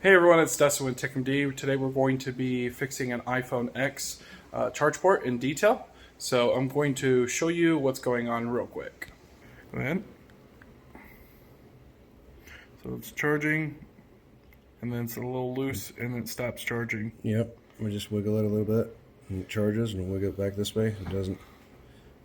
Hey everyone, it's Dustin with TWPD. Today we're going to be fixing an iPhone X charge port in detail. So I'm going to show you what's going on real quick. Go ahead. So it's charging, and then it's a little loose, and it stops charging. Yep, we just wiggle it a little bit, and it charges, and wiggle it back this way. It doesn't,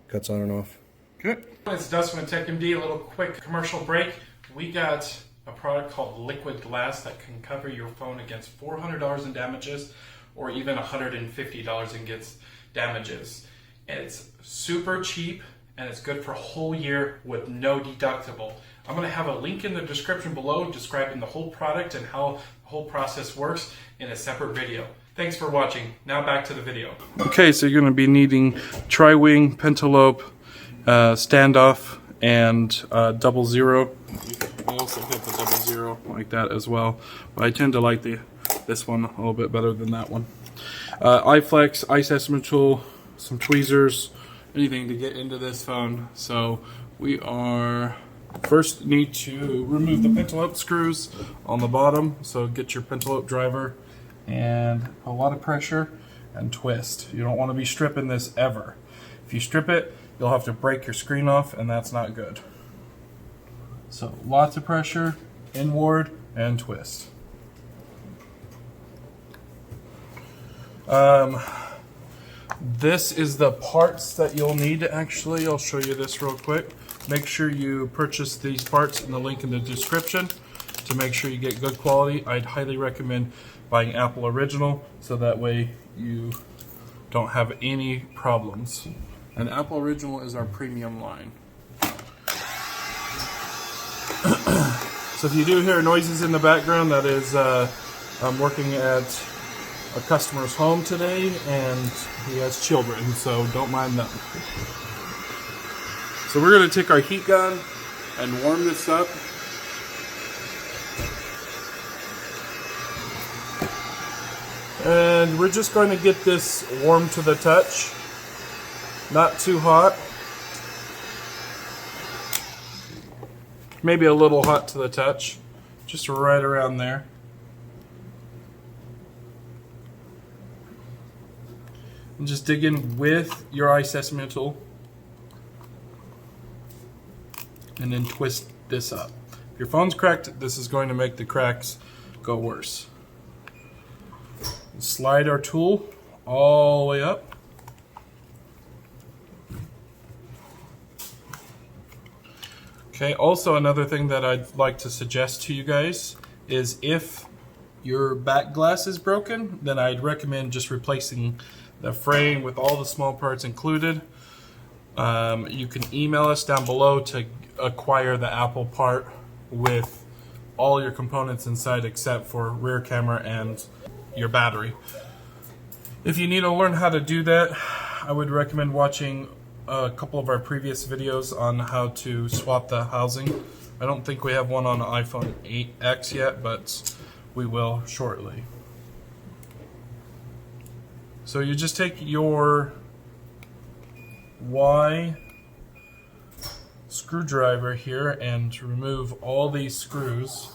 cuts on and off. Good. It's Dustin with TWPD. A little quick commercial break. We got a product called Liquid Glass that can cover your phone against $400 in damages or even $150 against damages. And it's super cheap and it's good for a whole year with no deductible. I'm going to have a link in the description below describing the whole product and how the whole process works in a separate video. Thanks for watching. Now back to the video. Okay, so you're going to be needing tri-wing, pentalope, standoff, and double zero. I also hit the double zero like that as well, but I tend to like this one a little bit better than that one. Iflex, iseasmo tool, some tweezers, anything to get into this phone. So we are first need to remove the pentalope screws on the bottom. So get your pentalope driver and a lot of pressure and twist. You don't want to be stripping this ever. If you strip it, you'll have to break your screen off, and that's not good. So lots of pressure, inward, and twist. This is the parts that you'll need actually. I'll show you this real quick. Make sure you purchase these parts in the link in the description to make sure you get good quality. I'd highly recommend buying Apple Original so that way you don't have any problems. And Apple Original is our premium line. So if you do hear noises in the background, that is I'm working at a customer's home today, and he has children, so don't mind them. So we're going to take our heat gun and warm this up. And we're just going to get this warm to the touch. Not too hot. Maybe a little hot to the touch. Just right around there. And just dig in with your iseasmo tool. And then twist this up. If your phone's cracked, this is going to make the cracks go worse. Slide our tool all the way up. Okay, also another thing that I'd like to suggest to you guys is if your back glass is broken, then I'd recommend just replacing the frame with all the small parts included. You can email us down below to acquire the Apple part with all your components inside except for rear camera and your battery. If you need to learn how to do that, I would recommend watching a couple of our previous videos on how to swap the housing. I don't think we have one on iPhone 8X yet, but we will shortly. So you just take your Y screwdriver here and remove all these screws.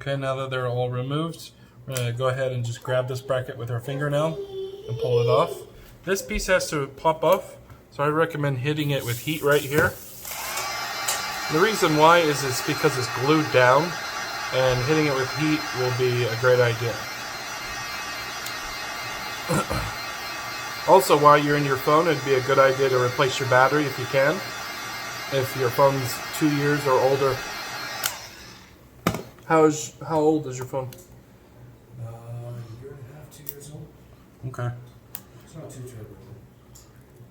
Okay, now that they're all removed, we're going to go ahead and just grab this bracket with our fingernail and pull it off. This piece has to pop off, so I recommend hitting it with heat right here. The reason why is it's because it's glued down, and hitting it with heat will be a great idea. Also, while you're in your phone, it'd be a good idea to replace your battery if you can. If your phone's 2 years or older. How old is your phone? A year and a half, 2 years old. Okay. It's not too terrible.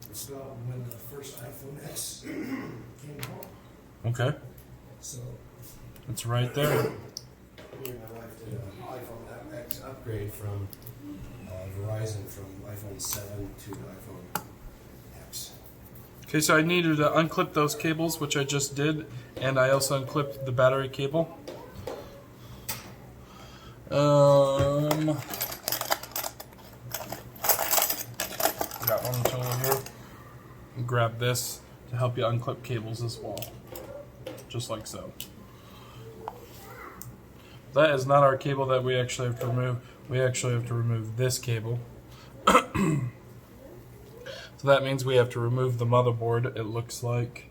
It's not when the first iPhone X came home. Okay. So it's right there. me and my wife did an iPhone X upgrade from Verizon from iPhone 7 to iPhone X. Okay, so I needed to unclip those cables, which I just did, and I also unclipped the battery cable. got one tool here. And grab this to help you unclip cables as well, just like so. That is not our cable that we actually have to remove. We actually have to remove this cable. So that means we have to remove the motherboard, it looks like,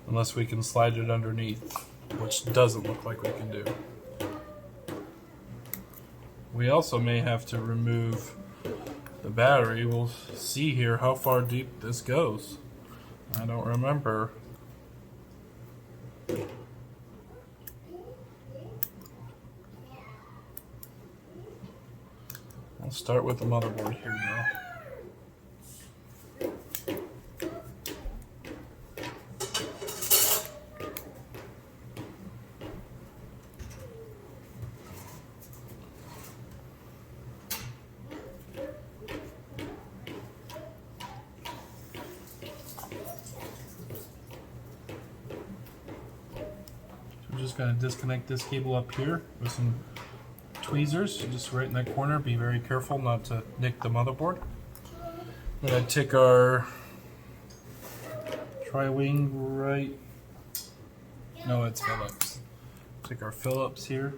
unless we can slide it underneath, which doesn't look like we can do. We also may have to remove the battery. We'll see here how far deep this goes. I don't remember. I'll start with the motherboard here now. I'm just going to disconnect this cable up here with some tweezers, just right in that corner. Be very careful not to nick the motherboard. I'm going to take our tri-wing right. No, it's Phillips. Take our Phillips here.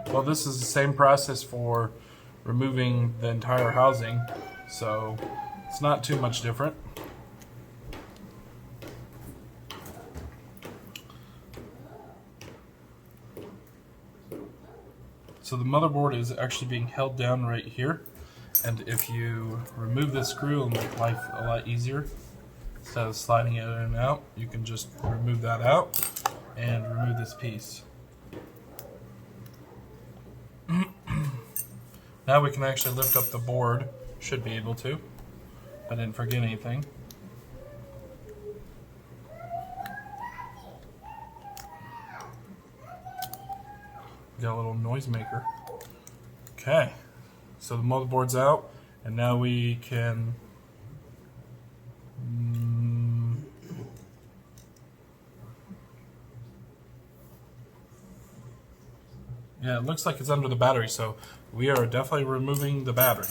Well, this is the same process for removing the entire housing, so it's not too much different. So the motherboard is actually being held down right here, and if you remove this screw, it'll make life a lot easier. Instead of sliding it in and out, you can just remove that out and remove this piece. Now we can actually lift up the board. Should be able to. I didn't forget anything. Got a little noise maker. Okay, so the motherboard's out, and now we can yeah, it looks like it's under the battery, so we are definitely removing the battery.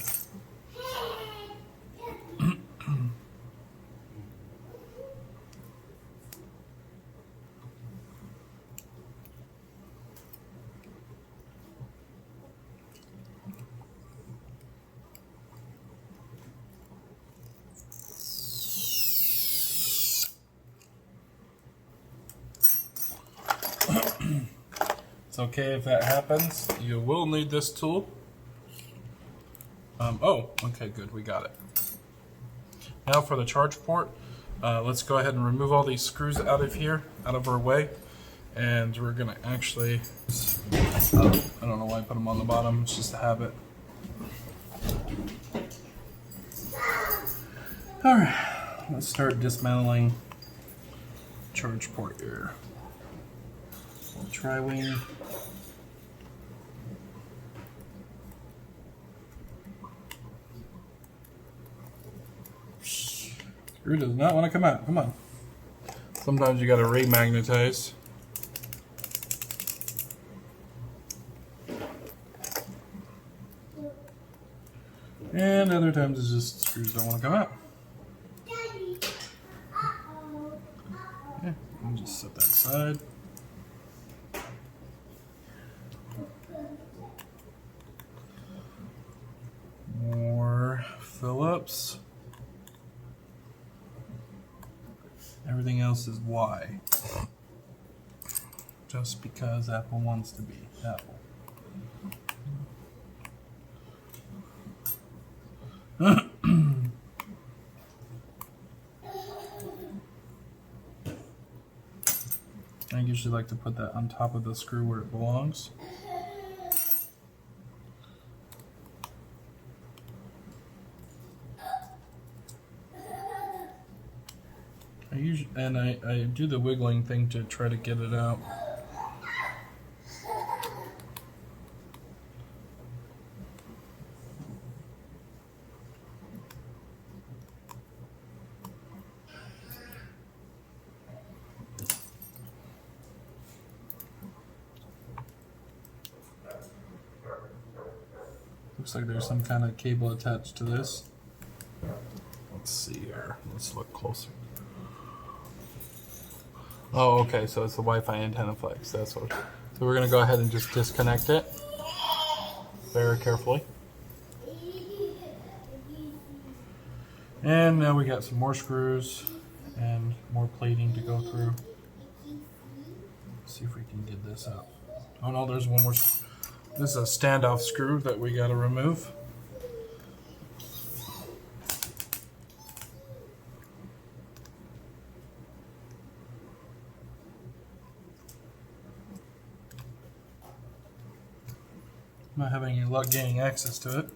It's okay if that happens. You will need this tool. Oh, okay, good, we got it. Now for the charge port, let's go ahead and remove all these screws out of here, out of our way. And we're gonna actually, I don't know why I put them on the bottom, it's just a habit. All right, let's start dismantling charge port here. Tri-wing. Screw does not want to come out. Come on. Sometimes you got to remagnetize. And other times it's just screws don't want to come out. Yeah, I'll just set that aside. More Phillips. Everything else is Y. Just because Apple wants to be Apple. I usually like to put that on top of the screw where it belongs. I do the wiggling thing to try to get it out. Looks like there's some kind of cable attached to this. Let's see here. Let's look closer. Oh, okay. So it's the Wi-Fi antenna flex. That's what. So we're gonna go ahead and just disconnect it very carefully. And now we got some more screws and more plating to go through. Let's see if we can get this out. Oh no, there's one more. This is a standoff screw that we got to remove. I'm not having any luck gaining access to it.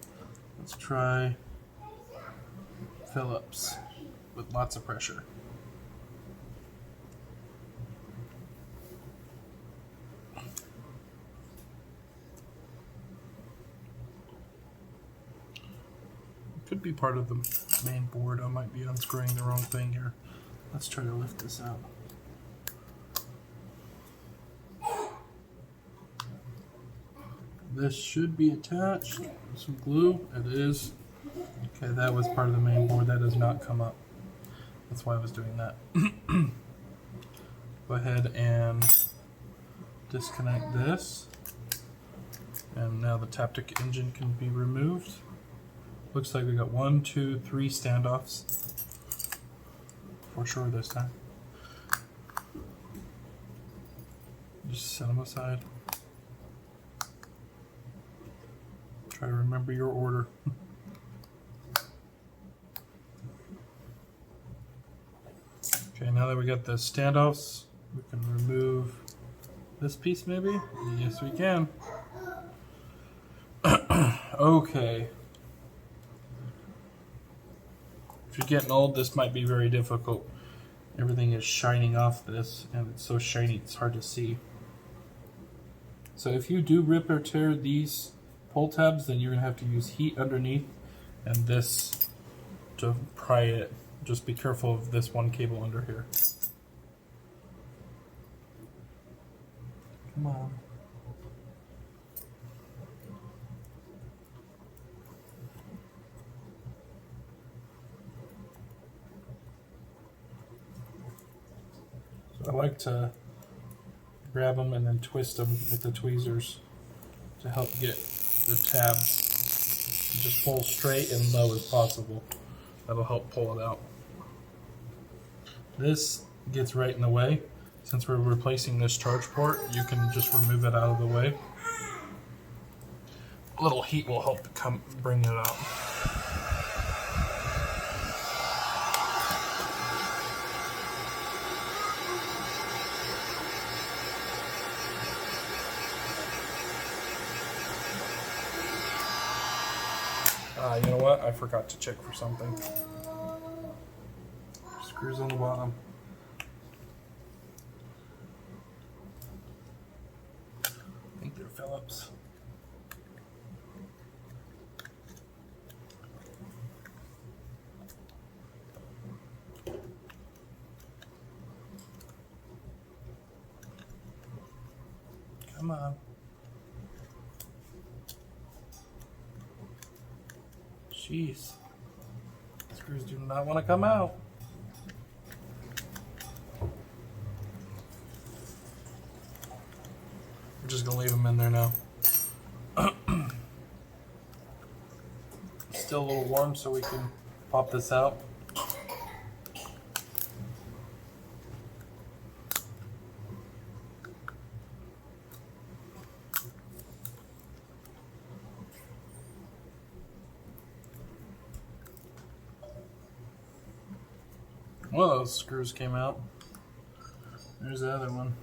Let's try Phillips with lots of pressure. Could be part of the main board. I might be unscrewing the wrong thing here. Let's try to lift this out. This should be attached with some glue. It is. Okay, that was part of the main board. That does not come up. That's why I was doing that. Go ahead and disconnect this. And now the Taptic engine can be removed. Looks like we got 1, 2, 3 standoffs. For sure this time. Just set them aside. Try to remember your order. Okay, now that we got the standoffs, we can remove this piece maybe? Yes, we can. Okay. If you're getting old, this might be very difficult. Everything is shining off this, and it's so shiny it's hard to see. So if you do rip or tear these pull tabs, then you're going to have to use heat underneath and this to pry it. Just be careful of this one cable under here. Come on. So I like to grab them and then twist them with the tweezers to help get the tabs just pull straight and low as possible. That'll help pull it out. This gets right in the way. Since we're replacing this charge port, you can just remove it out of the way. A little heat will help bring it out. You know what? I forgot to check for something. Screws on the bottom. I think they're Phillips. Come on. Jeez. Screws do not want to come out. We're just going to leave them in there now. Still a little warm, so we can pop this out. One of those screws came out. There's the other one.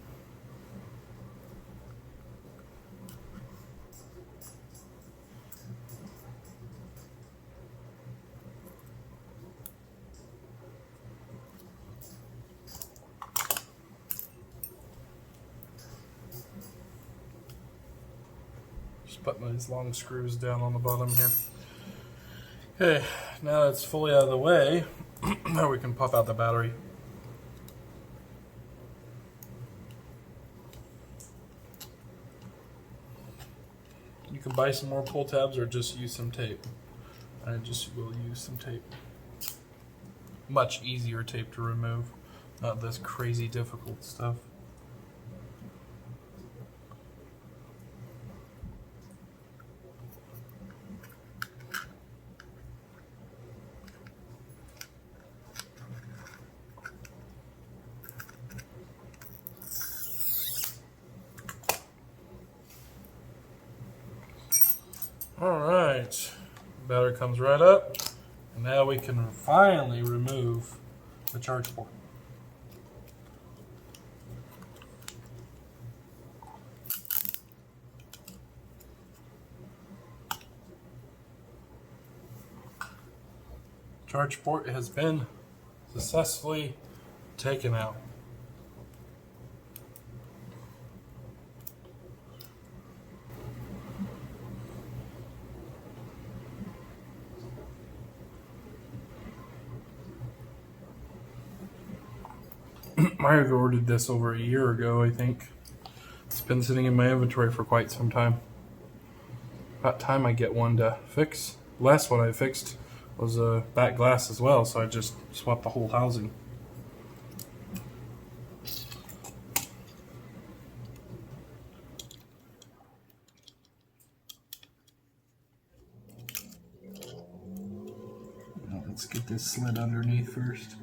Just putting these long screws down on the bottom here. Okay, now it's fully out of the way. Now we can pop out the battery. You can buy some more pull tabs or just use some tape. I just will use some tape. Much easier tape to remove, not this crazy difficult stuff. Alright, battery comes right up, and now we can finally remove the charge port. Charge port has been successfully taken out. I ordered this over a year ago, I think. It's been sitting in my inventory for quite some time. About time I get one to fix. The last one I fixed was a back glass as well, so I just swapped the whole housing. Now let's get this slid underneath first.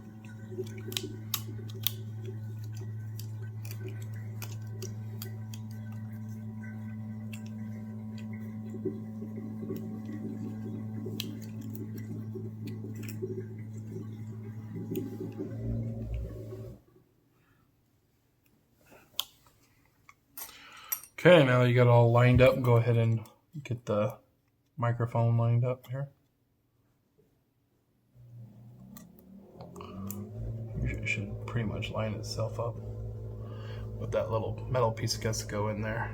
Okay, now that you got it all lined up, go ahead and get the microphone lined up here. It should pretty much line itself up. But that little metal piece has to go in there.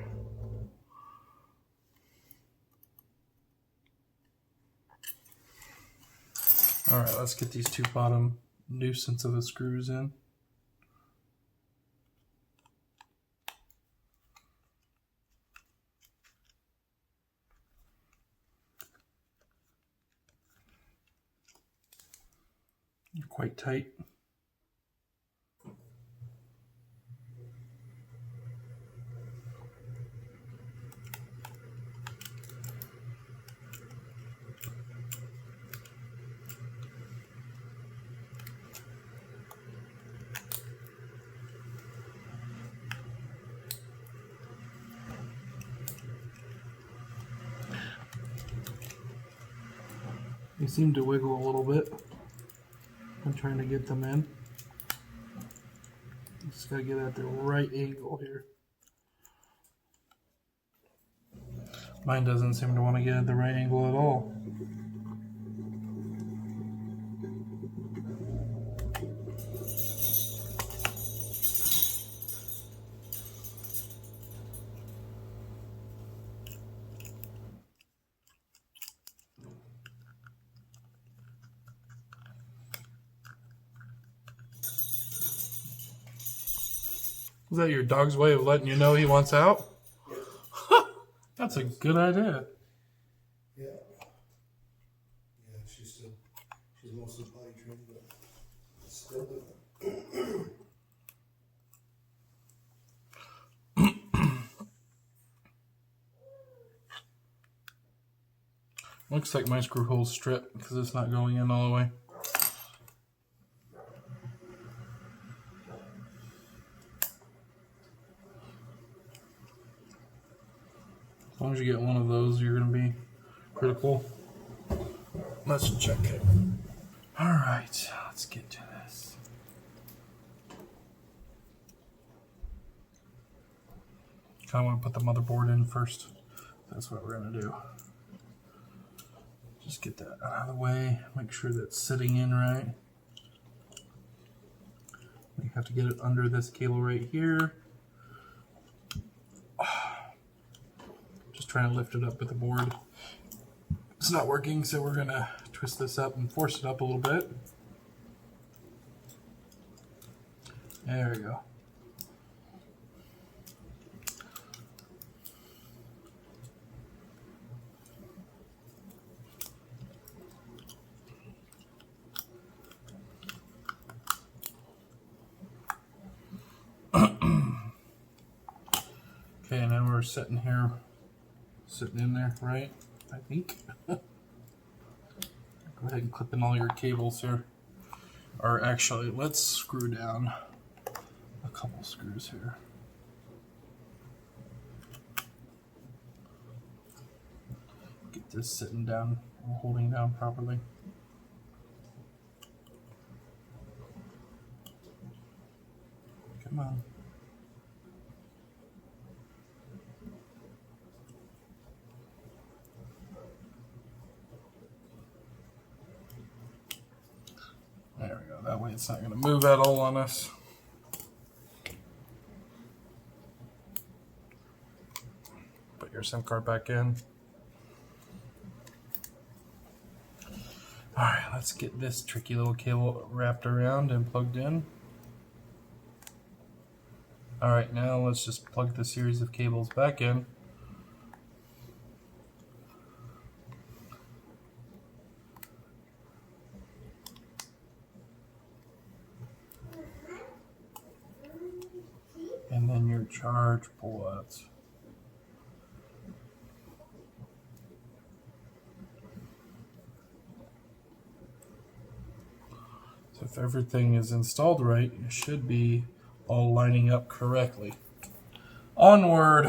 Alright, let's get these two bottom nuisance of the screws in. They're quite tight. They seem to wiggle a little bit. I'm trying to get them in. Just gotta get at the right angle here. Mine doesn't seem to want to get at the right angle at all. Is that your dog's way of letting you know he wants out? Yeah. That's a good idea. Yeah. Yeah, she's mostly potty trained, but still doing Looks like my screw hole's stripped because it's not going in all the way. As long as you get one of those, you're going to be critical. Let's check it. Alright, let's get to this. I want to put the motherboard in first. That's what we're going to do. Just get that out of the way. Make sure that's sitting in right. We have to get it under this cable right here. Just trying to lift it up with the board. It's not working, so we're going to twist this up and force it up a little bit. There we go. are sitting here, sitting in there, right? I think. Go ahead and clip in all your cables here. Or actually, let's screw down a couple screws here. Get this sitting down or holding down properly. Come on. There we go. That way it's not going to move at all on us. Put your SIM card back in. Alright, let's get this tricky little cable wrapped around and plugged in. Alright, now let's just plug the series of cables back in. And then your charge ports. So if everything is installed right, it should be all lining up correctly. Onward.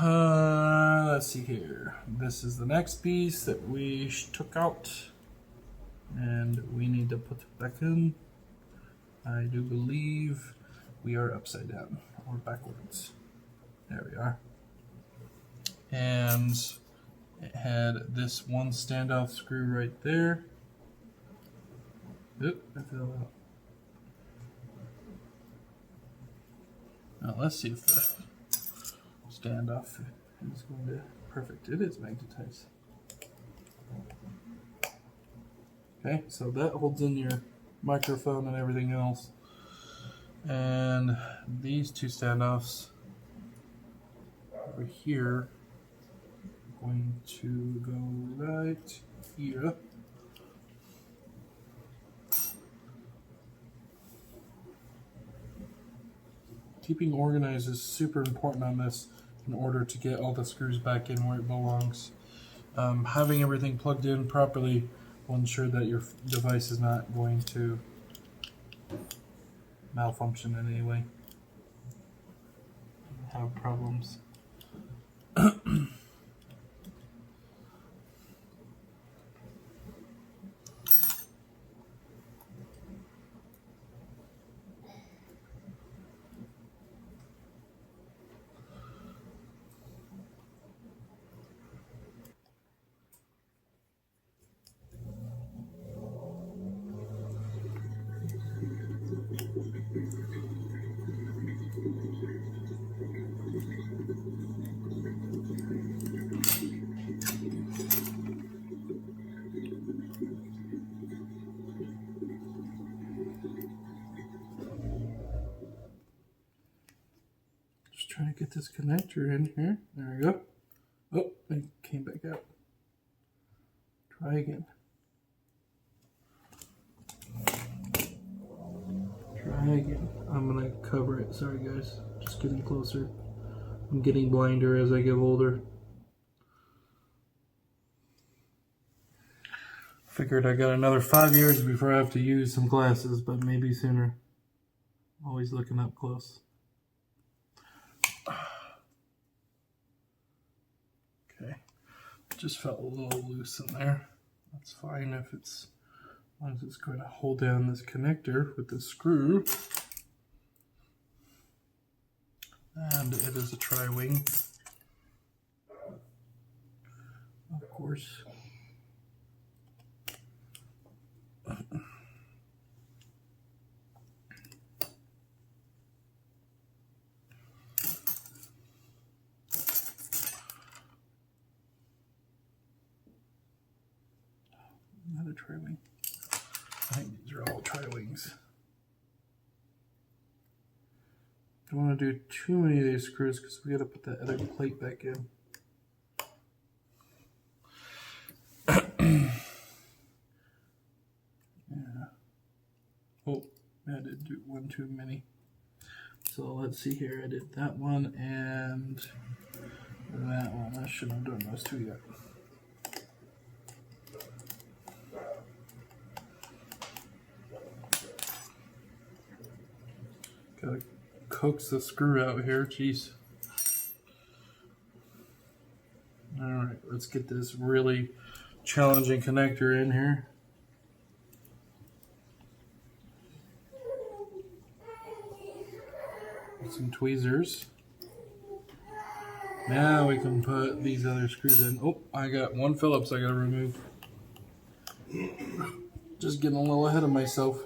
Let's see here. This is the next piece that we took out, and we need to put it back in. I do believe we are upside down or backwards. There we are. And it had this one standoff screw right there. Oop, I fell out. Now let's see if the standoff is going to perfect. It is magnetized. Okay, so that holds in your microphone and everything else. And these two standoffs over here are going to go right here. Keeping organized is super important on this in order to get all the screws back in where it belongs. Having everything plugged in properly will ensure that your device is not going to malfunction in any way. Have problems. Trying to get this connector in here. There we go. Oh, it came back out. Try again. Try again. I'm gonna cover it. Sorry guys. Just getting closer. I'm getting blinder as I get older. Figured I got another 5 years before I have to use some glasses, but maybe sooner. Always looking up close. Okay, just felt a little loose in there. That's fine if it's, as long as it's going to hold down this connector with the screw. And it is a tri-wing, of course. Another tri-wing. I think these are all tri-wings. Don't want to do too many of these screws because we got to put that other plate back in. Yeah. Oh, I did do one too many. So let's see here. I did that one and That one, I shouldn't have done those two yet. Gotta coax the screw out here, jeez. Alright, let's get this really challenging connector in here. Some tweezers. Now we can put these other screws in. Oh, I got one Phillips I gotta remove. Just getting a little ahead of myself.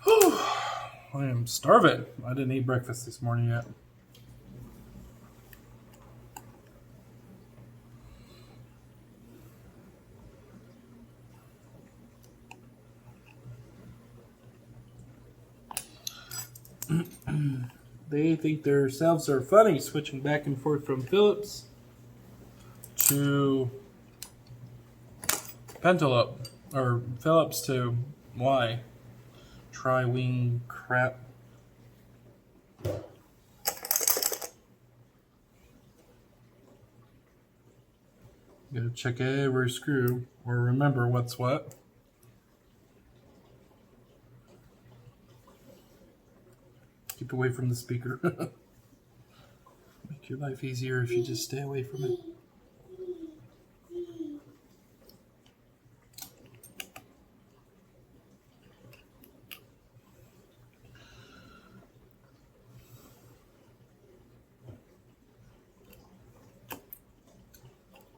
Whew. I am starving. I didn't eat breakfast this morning yet. They think themselves are funny, switching back and forth from Phillips to Pentalope, or Phillips to Y. Tri-wing crap. Gotta check every screw, or remember what's what. Keep away from the speaker. Make your life easier if you just stay away from it.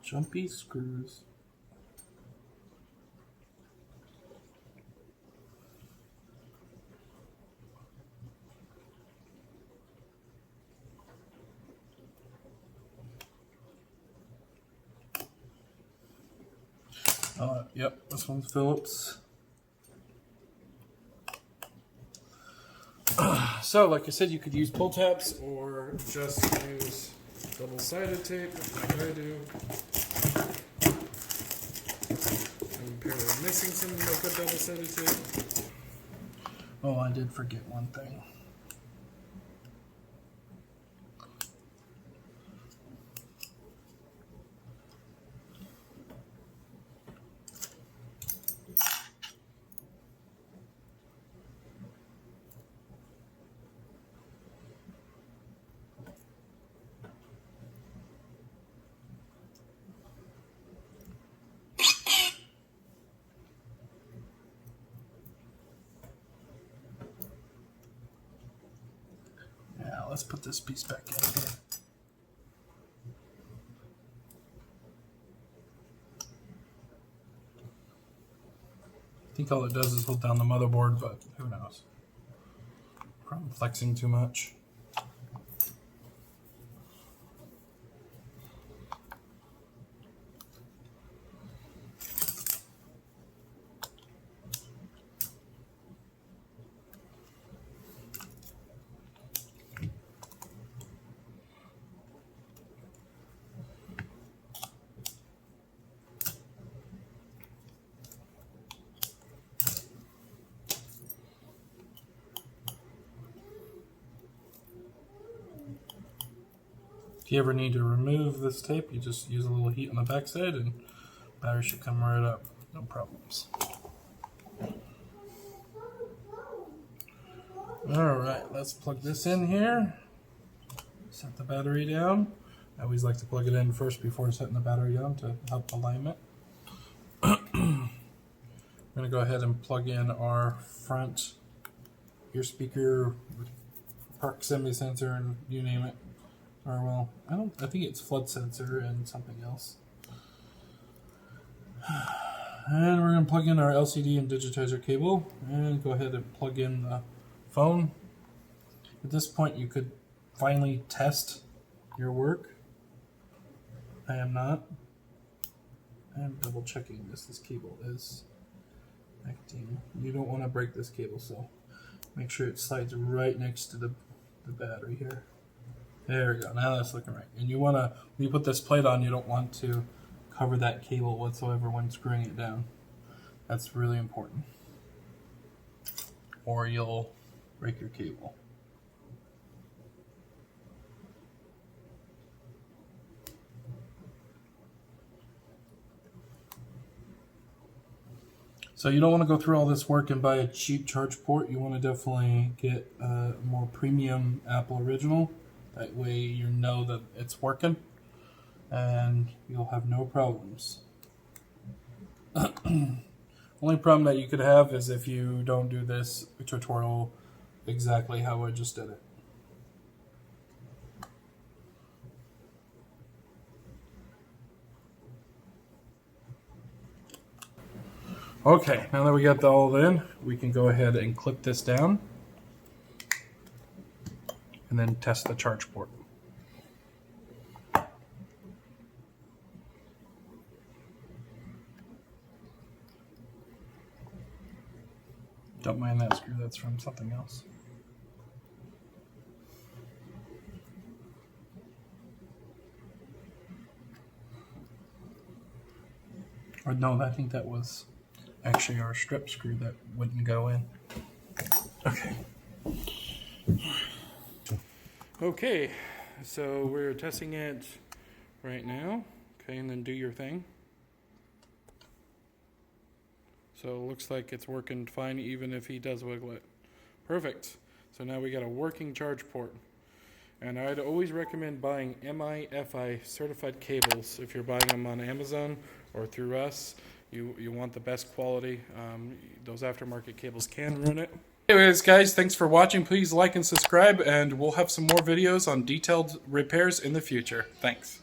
Jumpy screws. Yep, this one's Phillips. So, like I said, you could use pull tabs or just use double-sided tape, like I do. I'm apparently missing some good double-sided tape. Oh, I did forget one thing. Let's put this piece back in here. I think all it does is hold down the motherboard, but who knows? Probably flexing too much. If you ever need to remove this tape, you just use a little heat on the backside and battery should come right up. No problems. Alright, let's plug this in here. Set the battery down. I always like to plug it in first before setting the battery down to help alignment. We're going to go ahead and plug in our front ear speaker, proximity sensor, and you name it. Or well, I think it's flood sensor and something else. And we're going to plug in our LCD and digitizer cable and go ahead and plug in the phone. At this point you could finally test your work. I am not. I am double checking this cable is acting. You don't want to break this cable, so make sure it slides right next to the battery here. There we go. Now that's looking right. And you want to, when you put this plate on, you don't want to cover that cable whatsoever when screwing it down. That's really important. Or you'll break your cable. So you don't want to go through all this work and buy a cheap charge port. You want to definitely get a more premium Apple Original. That way you know that it's working and you'll have no problems. Only problem that you could have is if you don't do this tutorial exactly how I just did it. Okay, now that we got all in, we can go ahead and clip this down and then test the charge port. Don't mind that screw, that's from something else. Or no, I think that was actually our strip screw that wouldn't go in. Okay. Okay, so we're testing it right now. Okay, and then do your thing. So it looks like it's working fine even if he does wiggle it. Perfect. So now we got a working charge port. And I'd always recommend buying MIFI certified cables if you're buying them on Amazon or through us. You want the best quality. Those aftermarket cables can ruin it. Anyways, guys, thanks for watching. Please like and subscribe, and we'll have some more videos on detailed repairs in the future. Thanks.